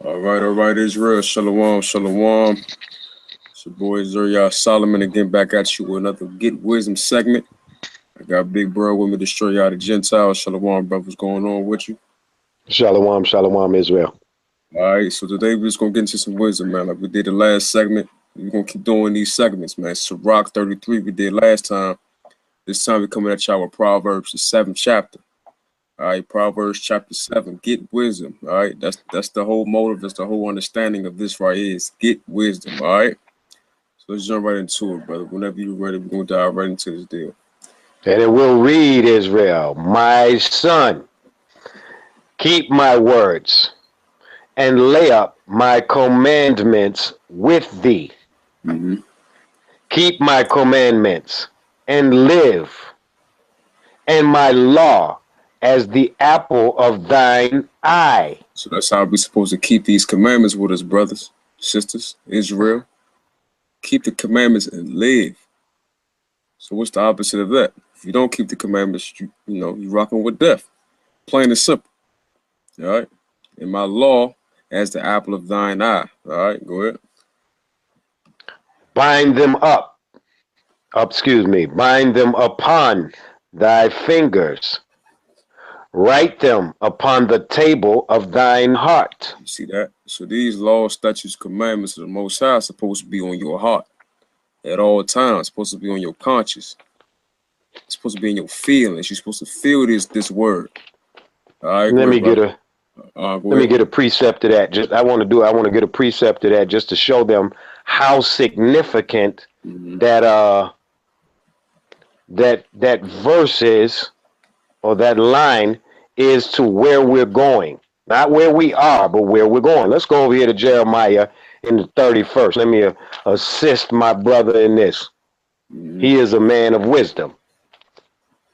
All right, Israel. Shalom, shalom. It's your boy Zuriah Solomon again back at you with another Get Wisdom segment. I got Big Bro with me, destroy y'all the Gentiles. Shalom, brother. What's going on with you? Shalom, shalom, Israel. All right, so today we're just going to get into some wisdom, man. Like we did the last segment. We're going to keep doing these segments, man. Sirach 33 we did last time. This time we're coming at y'all with Proverbs, the 7th chapter. All right, Proverbs chapter 7, get wisdom. All right, that's the whole motive, that's the whole understanding of this right here is get wisdom. All right, so let's jump right into it, brother. Whenever you're ready, we're going to dive right into this deal. And it will read, Israel, my son, keep my words and lay up my commandments with thee. Mm-hmm. Keep my commandments and live, and my law as the apple of thine eye. So that's how we're supposed to keep these commandments with us, brothers, sisters, Israel. Keep the commandments and live. So what's the opposite of that? If you don't keep the commandments, you're rocking with death. Plain and simple. All right. And my law as the apple of thine eye. All right, go ahead. Bind them bind them upon thy fingers. Write them upon the table of thine heart. You see that? So these laws, statutes, commandments of the Most High are supposed to be on your heart at all times. It's supposed to be on your conscience. It's supposed to be in your feelings. You're supposed to feel this word. All right. Let me get a precept to that. I want to get a precept to that just to show them how significant that verse is, or that line is, to where we're going. Not where we are, but where we're going. Let's go over here to Jeremiah in the 31st. Let me assist my brother in this. He is a man of wisdom.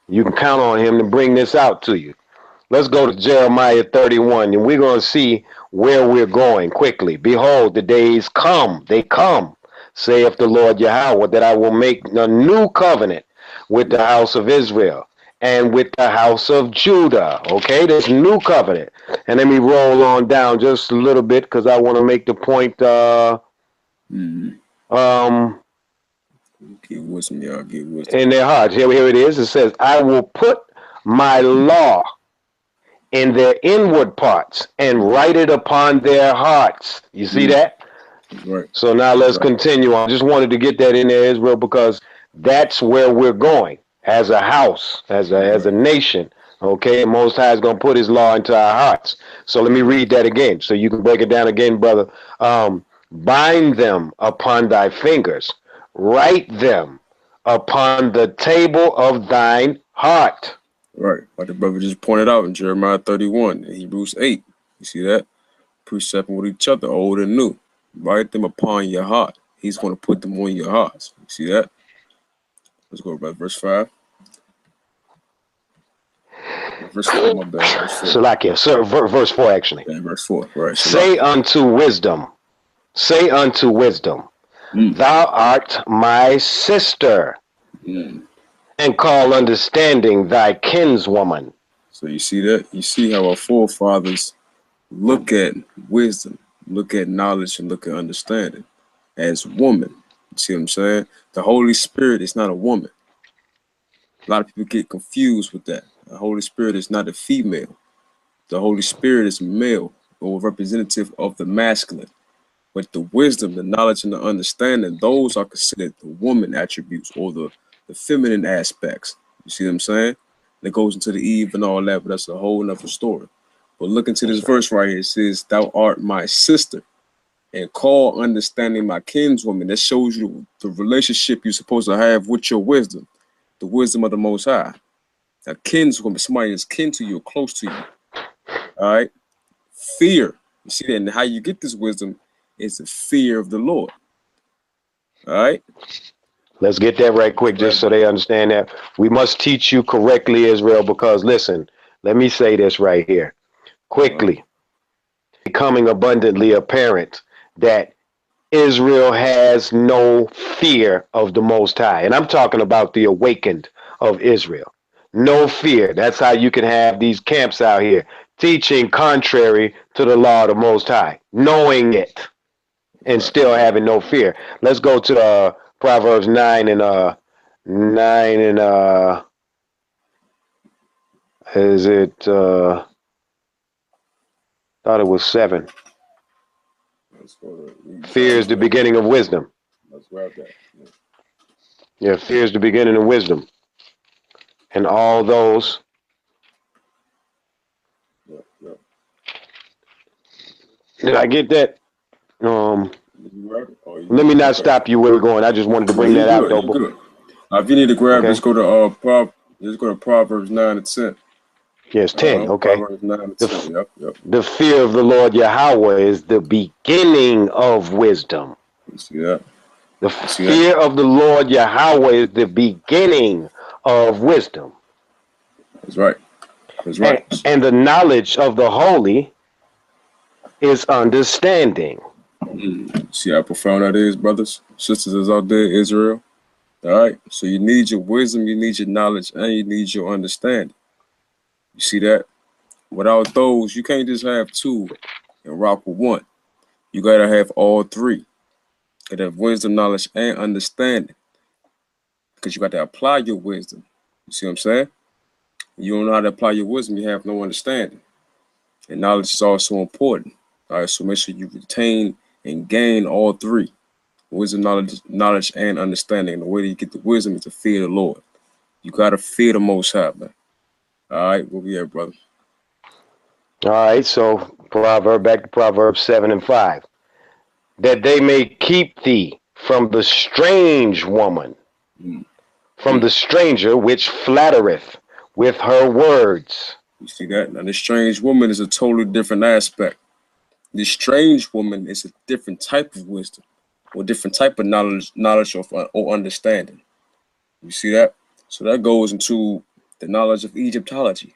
You can count on him to bring this out to you. Let's go to Jeremiah 31, and we're going to see where we're going quickly. Behold, the days come, they come, saith the Lord Yahweh, that I will make a new covenant with the house of Israel and with the house of Judah. Okay, this new covenant. And let me roll on down just a little bit, because I want to make the point. Get wisdom, y'all. Get wisdom. In their hearts. Here it is. It says, I will put my law in their inward parts and write it upon their hearts. You see that? Right. So now let's continue on. Just wanted to get that in there, Israel, because that's where we're going as a house, as a nation. Okay, and Most High is going to put his law into our hearts. So let me read that again so you can break it down again, brother. Bind them upon thy fingers. Write them upon the table of thine heart. Right, like the brother just pointed out in Jeremiah 31, and Hebrews 8. You see that? Precepting with each other, old and new. Write them upon your heart. He's going to put them on your hearts. You see that? Let's go about verse 5. Verse 4, my bad. Verse 4. Salakia, sir, verse 4 actually. Yeah, verse 4, right. Say unto wisdom, thou art my sister, and call understanding thy kinswoman. So you see that? You see how our forefathers look at wisdom, look at knowledge, and look at understanding as woman. You see what I'm saying? The Holy Spirit is not a woman. A lot of people get confused with that. The Holy Spirit is not a female. The Holy Spirit is male, or representative of the masculine. But the wisdom, the knowledge, and the understanding, those are considered the woman attributes, or the feminine aspects. You see what I'm saying? That goes into the Eve and all that, but that's a whole nother story. But look into this verse right here. It says, thou art my sister, and call understanding my kinswoman. That shows you the relationship you're supposed to have with your wisdom, the wisdom of the Most High. A kinswoman, somebody is kin to you, close to you. All right? Fear. You see that? And how you get this wisdom is the fear of the Lord. All right? Let's get that right quick, just so they understand that. We must teach you correctly, Israel, because listen, let me say this right here. Quickly, becoming abundantly apparent that Israel has no fear of the Most High. And I'm talking about the awakened of Israel. No fear. That's how you can have these camps out here teaching contrary to the law of the Most High, knowing it and still having no fear. Let's go to Proverbs 9 and is it thought it was 7. Fear is the beginning of wisdom. Let's grab that. Yeah, fear is the beginning of wisdom. And all those. Yep. Did I get that? Let me Okay. not stop you where we're going. I just wanted to bring that out, though. Good. If you need to grab, Okay. let's go to Proverbs 9 and 10. Yes, 10. Okay. Proverbs 9 and 10. Yep. The fear of the Lord Yahweh is the beginning of wisdom. You see that? The fear of the Lord Yahweh is the beginning of wisdom. That's right. That's right. And the knowledge of the holy is understanding. See how profound that is, brothers, sisters that's out there, Israel. All right. So you need your wisdom, you need your knowledge, and you need your understanding. You see that? Without those, you can't just have two and rock with one. You gotta have all three. You gotta have wisdom, knowledge, and understanding. Because you got to apply your wisdom. You see what I'm saying? You don't know how to apply your wisdom, you have no understanding. And knowledge is also important. All right, so make sure you retain and gain all three. Wisdom, knowledge, and understanding. And the way that you get the wisdom is to fear the Lord. You got to fear the Most High, man. All right, where we at, brother? All right, so back to Proverbs 7 and 5. That they may keep thee from the strange woman, from the stranger which flattereth with her words. You see that? Now, this strange woman is a totally different aspect. This strange woman is a different type of wisdom or different type of knowledge or understanding. You see that? So that goes into the knowledge of Egyptology.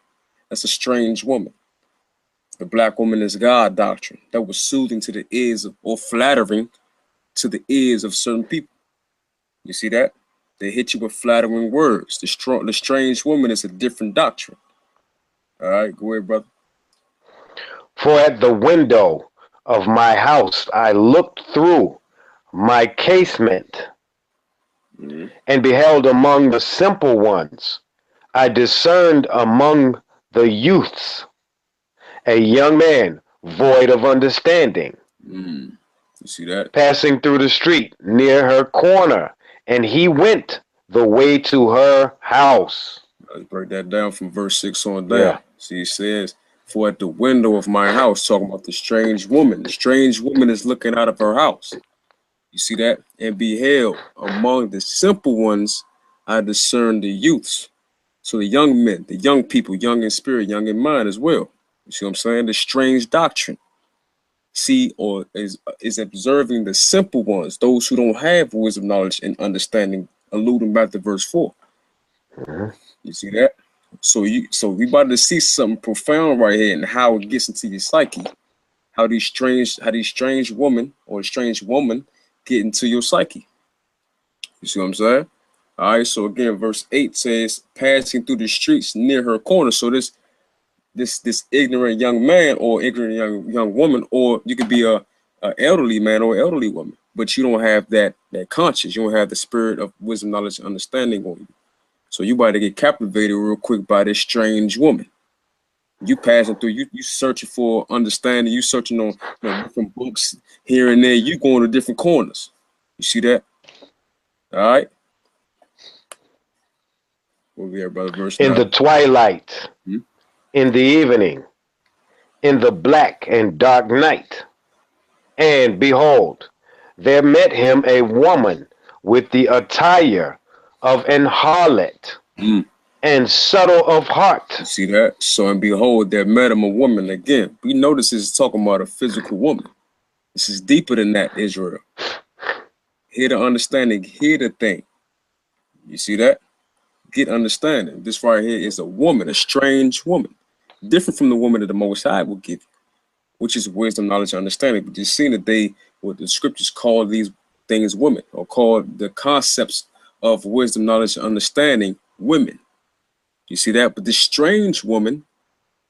That's a strange woman. The black woman is God doctrine that was soothing to the ears of, or flattering to the ears of certain people. You see that? They hit you with flattering words. The strange woman is a different doctrine. All right, go ahead, brother. For at the window of my house I looked through my casement and beheld among the simple ones. I discerned among the youths a young man void of understanding. You see that? Passing through the street near her corner, and he went the way to her house. Let's break that down from verse 6 on down. Yeah. See, it says, for at the window of my house, talking about the strange woman. The strange woman is looking out of her house. You see that? And beheld among the simple ones, I discerned the youths. So the young men, the young people, young in spirit, young in mind as well. You see what I'm saying? The strange doctrine. See, or is observing the simple ones, those who don't have wisdom, knowledge, and understanding, alluding back to verse 4. You see that? So we about to see something profound right here and how it gets into your psyche. How these strange women or strange woman get into your psyche. You see what I'm saying? All right, so again, verse 8 says, passing through the streets near her corner. So this ignorant young man or ignorant young woman, or you could be a elderly man or elderly woman, but you don't have that conscience. You don't have the spirit of wisdom, knowledge, and understanding on you. So you about to get captivated real quick by this strange woman. You passing through, you searching for understanding, you searching on different books here and there, you going to different corners. You see that? All right. Where we at, brother? Verse 9. In the twilight, in the evening, in the black and dark night. And behold, there met him a woman with the attire of an harlot and subtle of heart. You see that? So, and behold, there met him a woman. Again, we know this is talking about a physical woman. This is deeper than that, Israel. Hear the understanding, hear the thing. You see that? Get understanding. This right here is a woman, a strange woman. Different from the woman that the Most High will give you, which is wisdom, knowledge, and understanding. But you see that what the scriptures call these things women, or call the concepts of wisdom, knowledge, and understanding women. You see that? But this strange woman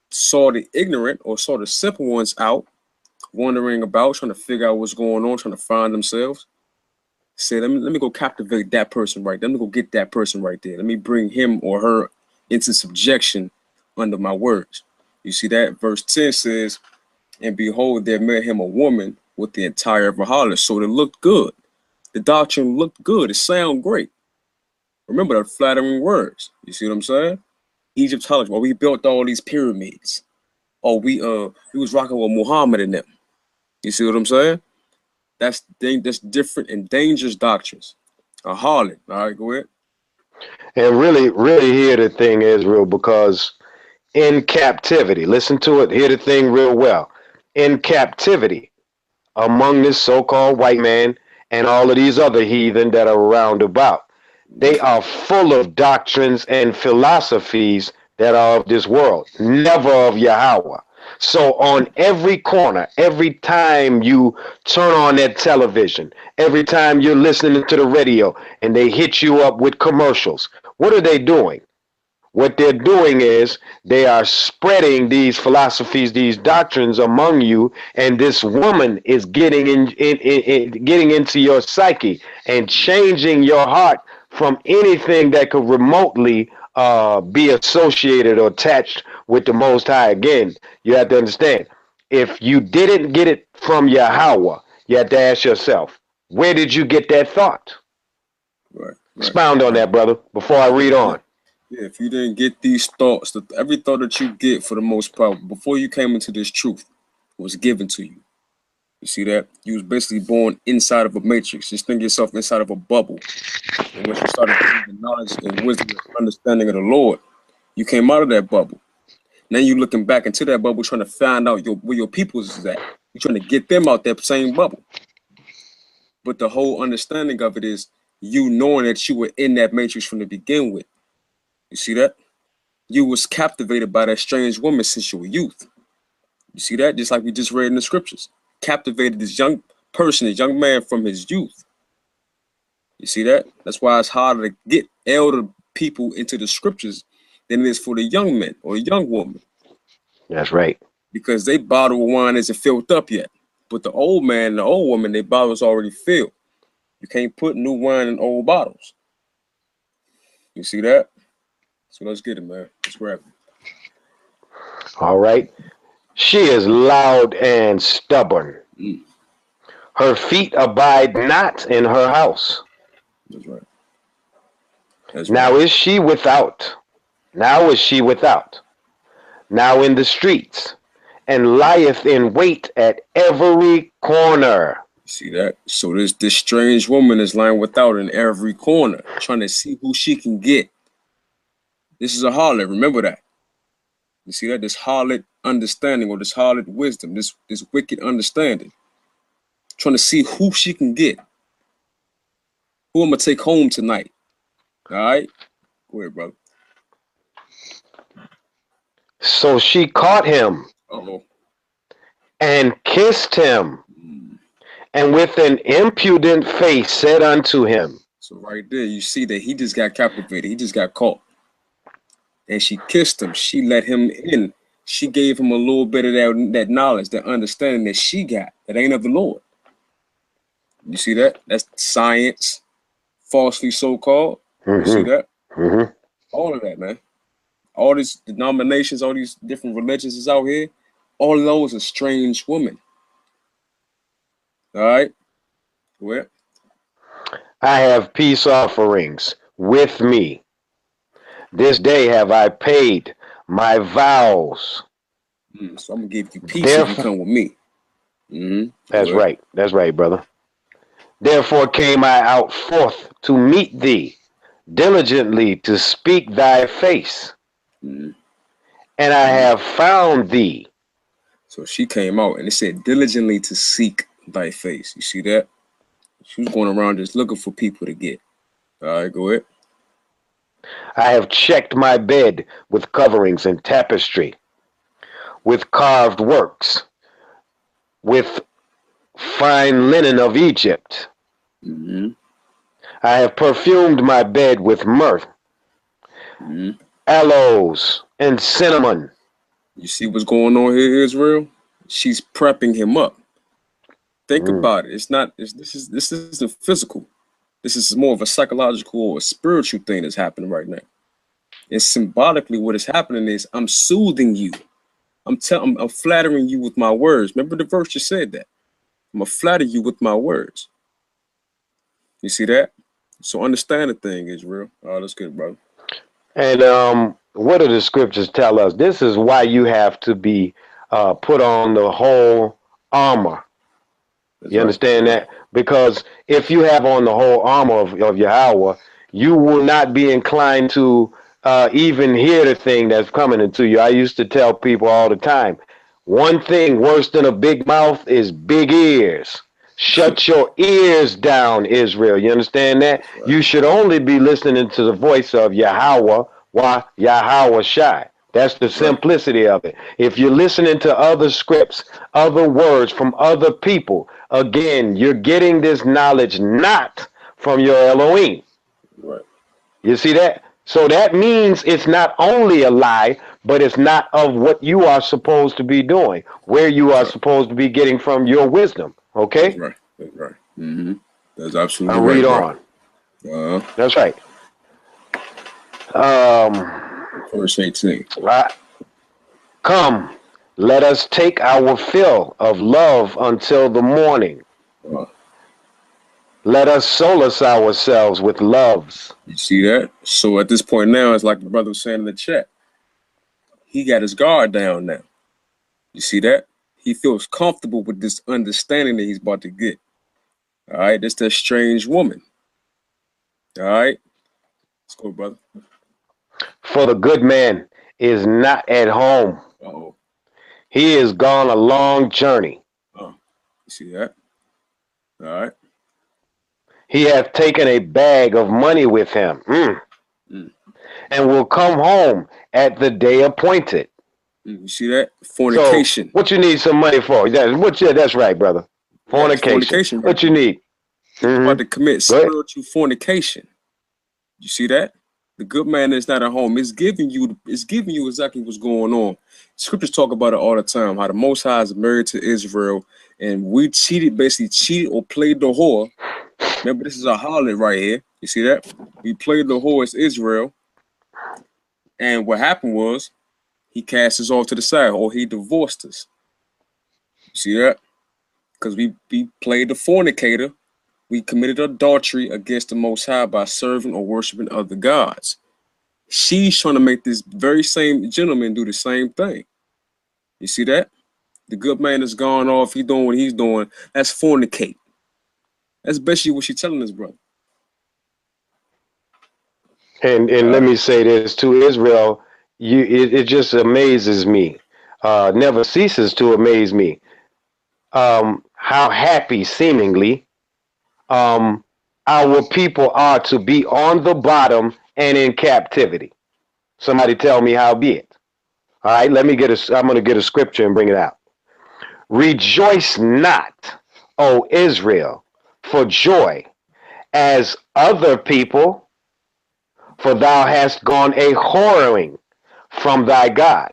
saw the ignorant or saw the simple ones out, wandering about, trying to figure out what's going on, trying to find themselves. Say, let me go captivate that person right there. Let me go get that person right there. Let me bring him or her into subjection under my words. You see that? Verse 10 says, and behold, there met him a woman with the entire of a harlot. So it looked good. The doctrine looked good. It sounded great. Remember the flattering words. You see what I'm saying? Egyptology. Well, we built all these pyramids. Oh, we was rocking with Muhammad and them. You see what I'm saying? That's different and dangerous doctrines. A harlot. All right, go ahead. And really, really hear the thing, Israel, because in captivity, listen to it, hear the thing real well. In captivity, among this so-called white man and all of these other heathen that are around about, they are full of doctrines and philosophies that are of this world, never of Yahweh. So on every corner, every time you turn on that television, every time you're listening to the radio and they hit you up with commercials, what are they doing? What they're doing is they are spreading these philosophies, these doctrines among you, and this woman is getting into your psyche and changing your heart from anything that could remotely be associated or attached with the Most High. Again, you have to understand, if you didn't get it from Yahweh, you have to ask yourself, where did you get that thought? Right. Expound on that, brother, before I read on. Yeah, if you didn't get these thoughts, every thought that you get for the most part, before you came into this truth, was given to you. You see that? You was basically born inside of a matrix. Just think yourself inside of a bubble. And once you started getting the knowledge and wisdom and understanding of the Lord, you came out of that bubble. Now you looking back into that bubble, trying to find out where your peoples is at. You're trying to get them out that same bubble. But the whole understanding of it is you knowing that you were in that matrix from the begin with. You see that? You was captivated by that strange woman since your youth. You see that? Just like we just read in the scriptures. Captivated this young person, this young man from his youth. You see that? That's why it's harder to get elder people into the scriptures than it is for the young men or the young woman. That's right. Because they bottle of wine isn't filled up yet. But the old man and the old woman, their bottles already filled. You can't put new wine in old bottles. You see that? So let's get it, man. Let's grab it. All right. She is loud and stubborn. Her feet abide not in her house. That's right. Now is she without. Now is she without. Now in the streets, and lieth in wait at every corner. See that? So this strange woman is lying without in every corner, trying to see who she can get. This is a harlot. Remember that. You see that? This harlot understanding or this harlot wisdom, this wicked understanding. Trying to see who she can get. Who I'm going to take home tonight. All right? Go ahead, brother. So she caught him. Uh-oh. And kissed him. And with an impudent face said unto him. So right there, you see that he just got captivated. He just got caught. And she kissed him. She let him in. She gave him a little bit of that knowledge, that understanding that she got. That ain't of the Lord. You see that? That's science, falsely so-called. You see that? All of that, man. All these denominations, all these different religions is out here. All of those are strange women. All right? Well, I have peace offerings with me. This day have I paid my vows. So I'm going to give you peace if you come with me. That's right. That's right, brother. Therefore came I out forth to meet thee, diligently to speak thy face. And I have found thee. So she came out and it said diligently to seek thy face. You see that? She was going around just looking for people to get. All right, go ahead. I have checked my bed with coverings and tapestry, with carved works, with fine linen of Egypt. I have perfumed my bed with myrrh, aloes, and cinnamon. You see what's going on here, Israel? She's prepping him up. Think about it. It's not. This isn't physical. This is more of a psychological or a spiritual thing that's happening right now. And symbolically, what is happening is I'm soothing you. I'm flattering you with my words. Remember the verse just said that. I'm gonna flatter you with my words. You see that? So understand the thing, Israel. Oh, that's good, brother. And what do the scriptures tell us? This is why you have to be put on the whole armor. That's You right. understand that? Because if you have on the whole armor of Yahweh, you will not be inclined to even hear the thing that's coming into you. I used to tell people all the time, one thing worse than a big mouth is big ears. Shut your ears down, Israel. You understand that? Right. You should only be listening to the voice of Yahweh, why Yahweh Shai. That's the simplicity of it. If you're listening to other scripts, other words from other people, again, you're getting this knowledge not from your Elohim. Right. You see that? So that means it's not only a lie, but it's not of what you are supposed to be doing, where you are supposed to be getting from your wisdom. Okay? That's right. That's right. Mm-hmm. That's absolutely I'll right, read bro. on. That's right. Verse 18. Right. Come, let us take our fill of love until the morning. Let us solace ourselves with loves. You see that? So at this point now, it's like the brother was saying in the chat. He got his guard down now. You see that? He feels comfortable with this understanding that he's about to get. All right, that's that strange woman. All right, let's go, brother. For the good man is not at home. Uh-oh. He is gone a long journey. Oh, you see that? All right. He hath taken a bag of money with him, and will come home at the day appointed. You see that? Fornication. So, what you need some money for? That's right, brother. Fornication. Fornication. What you need? He's about to commit spiritual fornication. You see that? The good man is not at home. It's giving you exactly what's going on. Scriptures talk about it all the time, how the Most High is married to Israel, and we basically cheated or played the whore. Remember, this is a harlot right here. You see that? We played the whore as Israel. And what happened was, he cast us off to the side, or he divorced us. You see that? Because we played the fornicator. We committed adultery against the Most High by serving or worshiping other gods. She's trying to make this very same gentleman do the same thing. You see that? The good man has gone off. He's doing what he's doing. That's fornicate. That's basically what she's telling us, brother. And let me say this to Israel, it just amazes me, never ceases to amaze me, how happy seemingly our people are to be on the bottom and in captivity. Somebody tell me how be it. All right, I'm going to get a scripture and bring it out. Rejoice not, O Israel, for joy, as other people, for thou hast gone a whoring from thy God.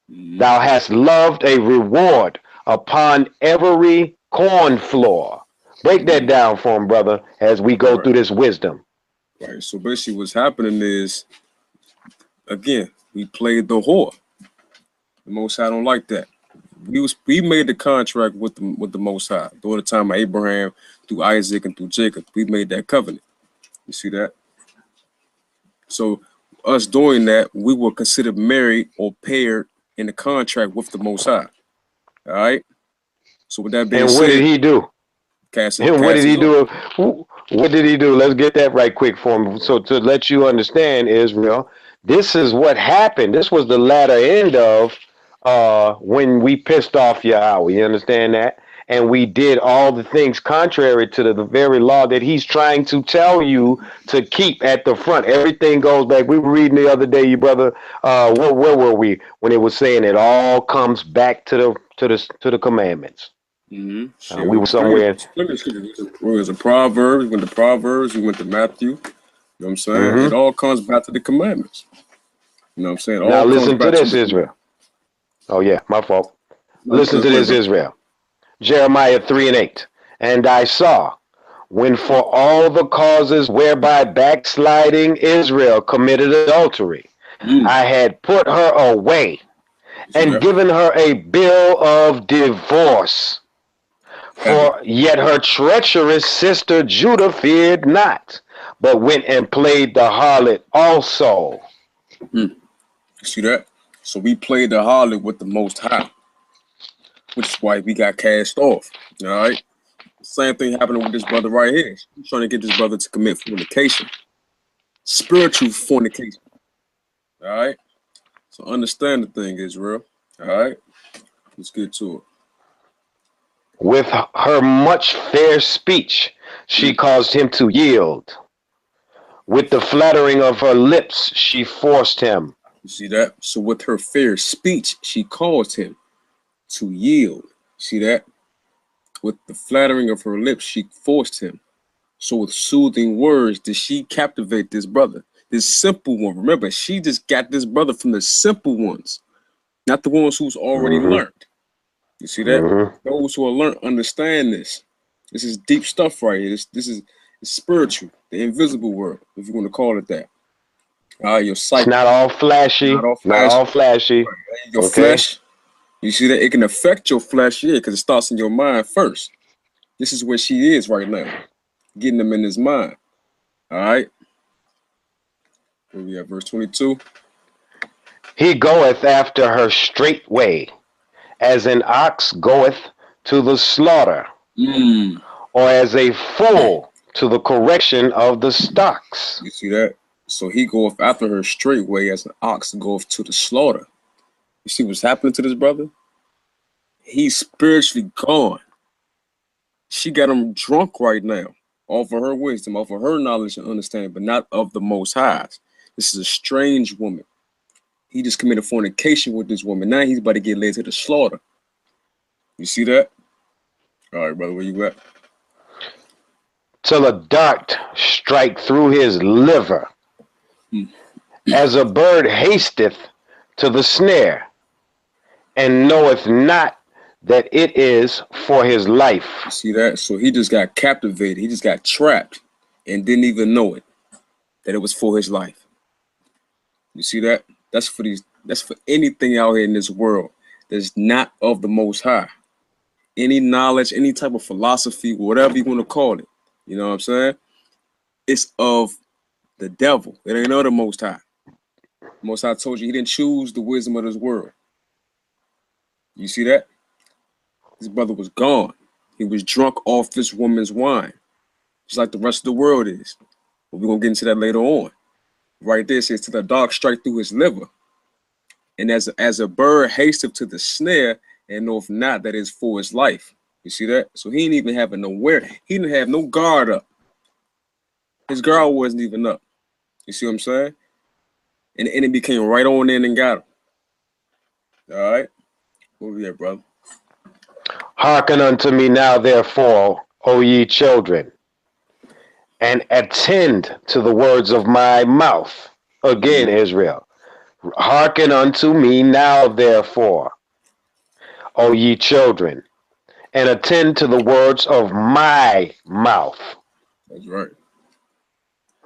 Thou hast loved a reward upon every corn floor. Break that down for him, brother, as we go through this wisdom. Right. So basically what's happening is, again, we played the whore. The Most High don't like that. We made the contract with the Most High during the time of Abraham, through Isaac and through Jacob. We made that covenant. You see that? So us doing that, we were considered married or paired in the contract with the Most High. All right. So with that being said, and what did he do? What did he do? What did he do? Let's get that right quick for him. So to let you understand, Israel, this is what happened. This was the latter end of when we pissed off Yahweh. You understand that? And we did all the things contrary to the very law that he's trying to tell you to keep at the front. Everything goes back. We were reading the other day, you brother. Where were we when it was saying it all comes back to the commandments? We were somewhere. We was in Proverbs. We went to Proverbs. We went to Matthew. You know what I'm saying? It all comes back to the commandments. You know what I'm saying? Now listen to this, Israel. Oh yeah, my fault. No, Listen good, to go ahead, this, bro. Israel. Jeremiah 3:8. And I saw, when for all the causes whereby backsliding Israel committed adultery, Mm, I had put her away you see and that? given her a bill of divorce. Heavy. For yet her treacherous sister Judah feared not, but went and played the harlot also. Mm, you see that? So we played the harlot with the Most High, which is why we got cast off. All right. Same thing happening with this brother right here. He's trying to get this brother to commit fornication, spiritual fornication. All right. So understand the thing, Israel. All right. Let's get to With her much fair speech, it. she caused him to yield. With the flattering of her lips, she forced him. You see that? So with her fair speech, she caused him to yield. See that? With the flattering of her lips, she forced him. So with soothing words, did she captivate this brother? This simple one. Remember, she just got this brother from the simple ones, not the ones who's already Mm-hmm. learned. You see that? Mm-hmm. Those who are learned understand this. This is deep stuff right here. This is spiritual, the invisible world, if you want to call it that. Your It's psyche, not all not flashy. all Not flesh. all flashy. Your Okay. flesh. You see that it can affect your flesh, yeah, because it starts in your mind first. This is where she is right now, getting them in his mind. All right. Where we at? Verse 22. He goeth after her straightway, as an ox goeth to the slaughter, Mm. or as a fool to the correction of the stocks. You see that? So he goeth after her straightway as an ox goeth to the slaughter. You see what's happening to this brother? He's spiritually gone. She got him drunk right now, off of her wisdom, off of her knowledge and understanding, but not of the Most High's. This is a strange woman. He just committed fornication with this woman. Now he's about to get led to the slaughter. You see that? All right, brother, where you at? Till a dart strike through his liver, as a bird hasteth to the snare, and knoweth not that it is for his life. You see that? So he just got captivated. He just got trapped and didn't even know it, that it was for his life. You see that? That's for anything out here in this world that's not of the Most High. Any knowledge, any type of philosophy, whatever you want to call it. You know what I'm saying? It's of the devil. It ain't of the Most High. Most High told you he didn't choose the wisdom of this world. You see that? His brother was gone. He was drunk off this woman's wine, just like the rest of the world is. But we're gonna get into that later on. Right there it says, "To the dog strike through his liver, and as a bird hasteth to the snare, and knoweth not that is for his life." You see that? So he didn't even have he didn't have no guard up. His guard wasn't even up. You see what I'm saying? And the enemy came right on in and got him. All right, where we at, brother? Hearken unto me now, therefore, O ye children, and attend to the words of my mouth. Again, Israel, hearken unto me now, therefore, O ye children, and attend to the words of my mouth. That's right.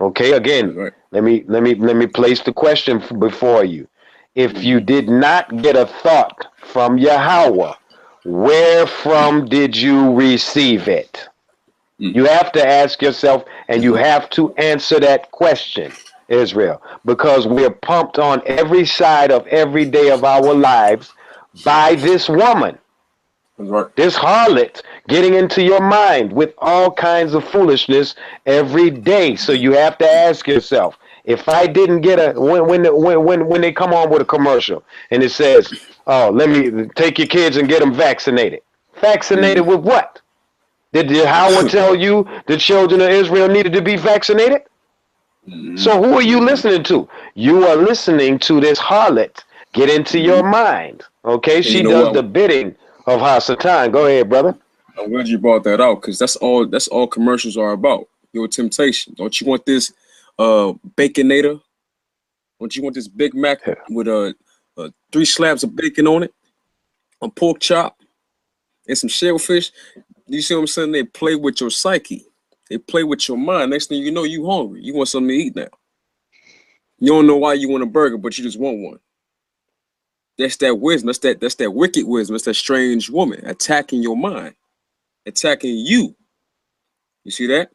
Okay, That's again, right. let me place the question before you. If you did not get a thought from Yahweh, where from did you receive it? You have to ask yourself, and you have to answer that question, Israel, because we're pumped on every side of every day of our lives by this woman, That's right. this harlot, getting into your mind with all kinds of foolishness every day. So you have to ask yourself, if I didn't get a when they come on with a commercial and it says, "Oh, let me take your kids and get them vaccinated." Vaccinated with what? Did Yahweh tell you the children of Israel needed to be vaccinated? So who are you listening to? You are listening to this harlot get into your mind. Okay, And you she know does what? the bidding of Hasatan. Go ahead, brother. I'm glad you brought that out because that's all commercials are about. Your temptation. Don't you want this baconator? Don't you want this Big Mac with 3 slabs of bacon on it? a pork chop, and some shellfish, you see what I'm saying? They play with your psyche. They play with your mind. Next thing you know, you hungry. You want something to eat now. You don't know why you want a burger, but you just want one. That's that wisdom. That's that wicked wisdom. That's that strange woman attacking your mind, attacking you. You see that?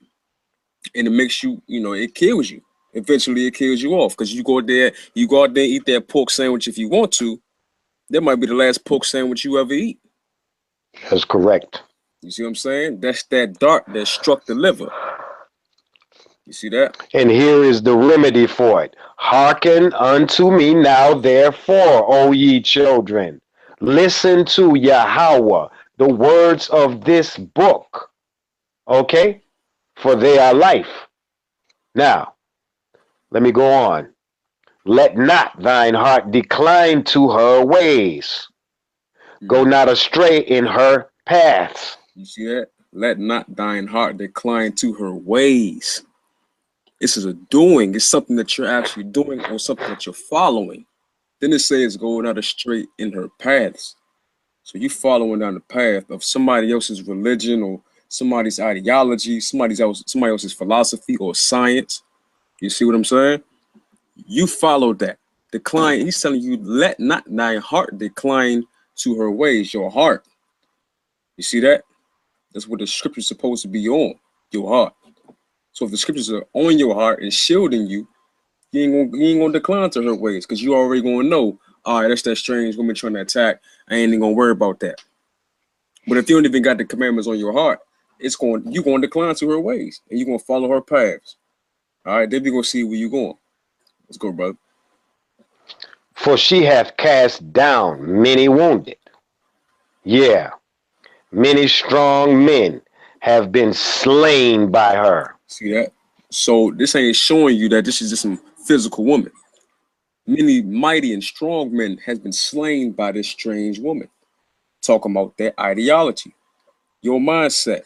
And it makes you, it kills you. Eventually, it kills you off because you go out there and eat that pork sandwich if you want to. That might be the last pork sandwich you ever eat. That's correct. You see what I'm saying? That's that dart that struck the liver. You see that? And here is the remedy for it. Hearken unto me now, therefore, O ye children. Listen to Yahweh, the words of this book. Okay? For they are life. Now, let me go on. Let not thine heart decline to her ways. Go not astray in her paths. You see that? Let not thine heart decline to her ways. This is a doing. It's something that you're actually doing or something that you're following. Then it says go not astray in her paths. So you following down the path of somebody else's religion or somebody's ideology, somebody else's philosophy or science. You see what I'm saying? You follow that. Decline. He's telling you, let not thine heart decline to her ways, your heart. You see that? That's what the scripture's supposed to be on, your heart. So if the scriptures are on your heart and shielding you, you ain't gonna decline to her ways because you already gonna know, all right, that's that strange woman trying to attack. I ain't even gonna worry about that. But if you don't even got the commandments on your heart, you're gonna decline to her ways and you're gonna follow her paths. All right, then we gonna see where you going. Let's go, brother. For she hath cast down many wounded. Yeah, many strong men have been slain by her. See that? So this ain't showing you that this is just some physical woman. Many mighty and strong men has been slain by this strange woman. Talking about their ideology, your mindset.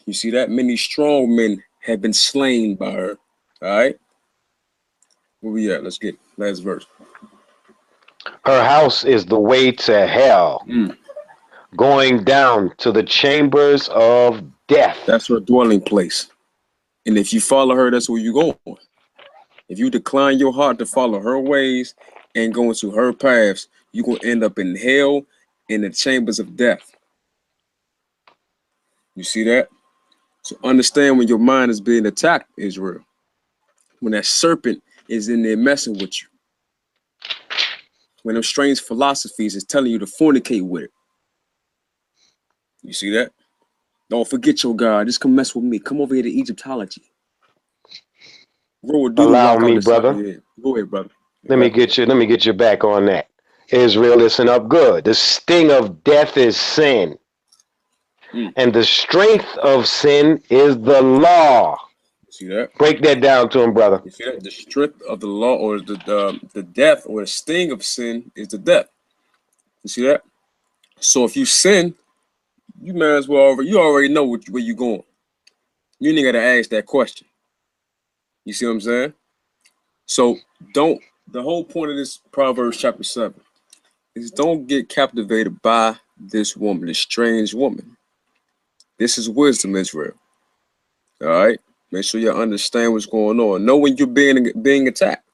You see that? Many strong men have been slain by her. All right? Where we at? Let's get last verse. Her house is the way to hell, going down to the chambers of death. That's her dwelling place. And if you follow her, that's where you're going. If you decline your heart to follow her ways and go into her paths, you're going to end up in hell, in the chambers of death. You see that? So understand when your mind is being attacked, Israel. When that serpent is in there messing with you. When them strange philosophies is telling you to fornicate with it. You see that? Don't forget your God. Just come mess with me. Come over here to Egyptology. Roll a doodle Allow rock me, out the side brother. of your head. Go ahead, brother. Let me get you back on that. Israel, listen up good. The sting of death is sin. And the strength of sin is the law. See that? Break that down to him, brother. You see that? The strength of the law, or the death, or the sting of sin is the death. You see that? So if you sin, you might as well you already know where you're going. You ain't gotta ask that question. You see what I'm saying? So the whole point of this Proverbs chapter 7 is don't get captivated by this woman, this strange woman. This is wisdom, Israel. All right? Make sure you understand what's going on. Know when you're being attacked.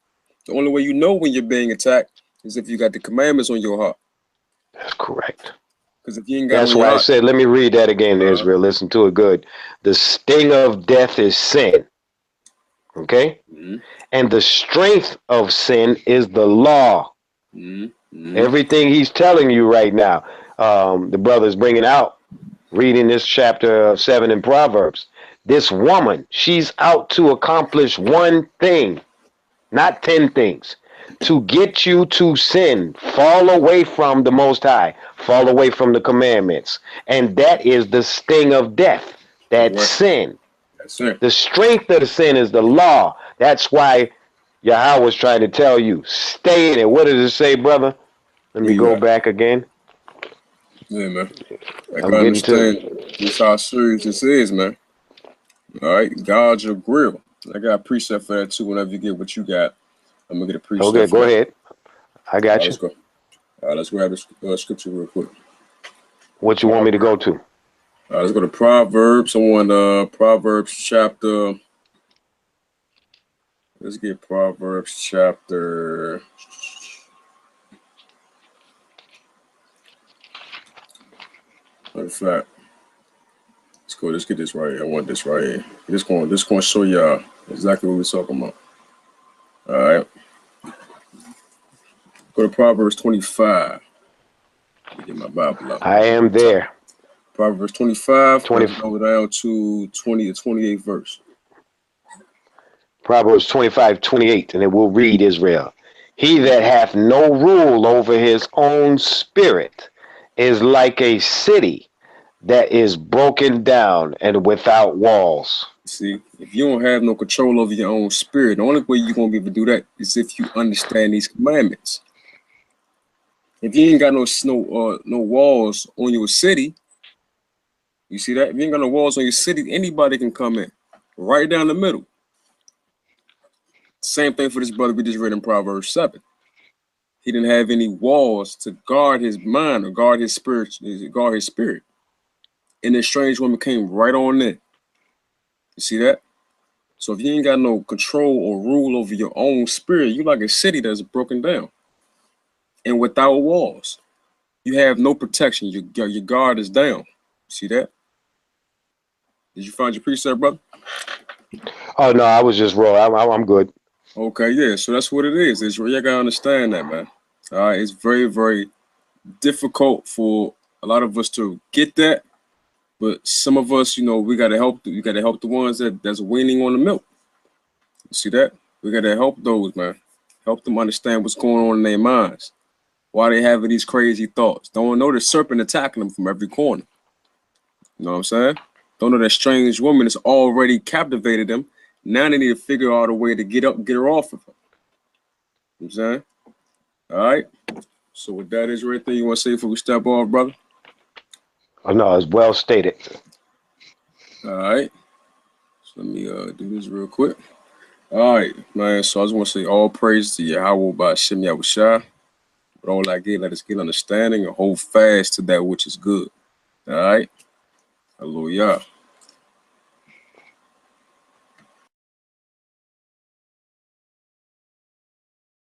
The only way you know when you're being attacked is if you got the commandments on your heart. That's correct. Because if you ain't got That's on your why I heart, said, let me read that again, Israel. Listen to it good. The sting of death is sin. Okay? And the strength of sin is the law. Everything he's telling you right now, the brother's bringing out, reading this chapter 7 in Proverbs. This woman, she's out to accomplish one thing, not 10 things. To get you to sin, fall away from the Most High, fall away from the commandments. And that is the sting of death, that sin. That's it. The strength of the sin is the law. That's why Yahweh was trying to tell you, stay in it. What does it say, brother? Let me go back again. Yeah, man. I I'm can getting to understand just how serious this is, man. All right, guard your grill. I got a precept for that too. Whenever you get what you got, I'm gonna get a precept. Okay, go ahead. I got you. Let's go. All right, let's grab this scripture real quick. What you want me to go to? Let's go to Proverbs. I want Proverbs chapter. Let's get Proverbs chapter. In fact, let's go. Let's get this right here. I want this right here. This going to show y'all exactly what we're talking about. All right. Go to Proverbs 25. Let me get my Bible up. I am there. Proverbs 25. 20. Go down to 20 to 28th verse. Proverbs 25:28, and it will read, Israel. He that hath no rule over his own spirit is like a city that is broken down and without walls. See, if you don't have no control over your own spirit, the only way you're going to be able to do that is if you understand these commandments. If you ain't got no walls on your city, you see that? If you ain't got no walls on your city, anybody can come in right down the middle. Same thing for this brother we just read in Proverbs 7. He didn't have any walls to guard his mind or guard his spirit, And this strange woman came right on in. You see that? So if you ain't got no control or rule over your own spirit, you like a city that's broken down and without walls. You have no protection. Your guard is down. See that? Did you find your precept, brother? Oh, no, I was just raw. I'm good. Okay, yeah. So that's what it is. You gotta understand that, man. All right, it's very, very difficult for a lot of us to get that, but some of us, we gotta help. You gotta help the ones that's weaning on the milk. You see that? We gotta help those, man. Help them understand what's going on in their minds. Why they having these crazy thoughts. Don't know the serpent attacking them from every corner. You know what I'm saying? Don't know that strange woman has already captivated them. Now they need to figure out a way to get her off of her. You know what I'm saying? All right. So with that, is there anything you want to say before we step off, brother? Oh, no, it's well stated. All right. So let me do this real quick. All right, man. So I just want to say all praise to Yahweh by Shem Yahushua. But all I get, let us get understanding and hold fast to that which is good. All right. Hallelujah.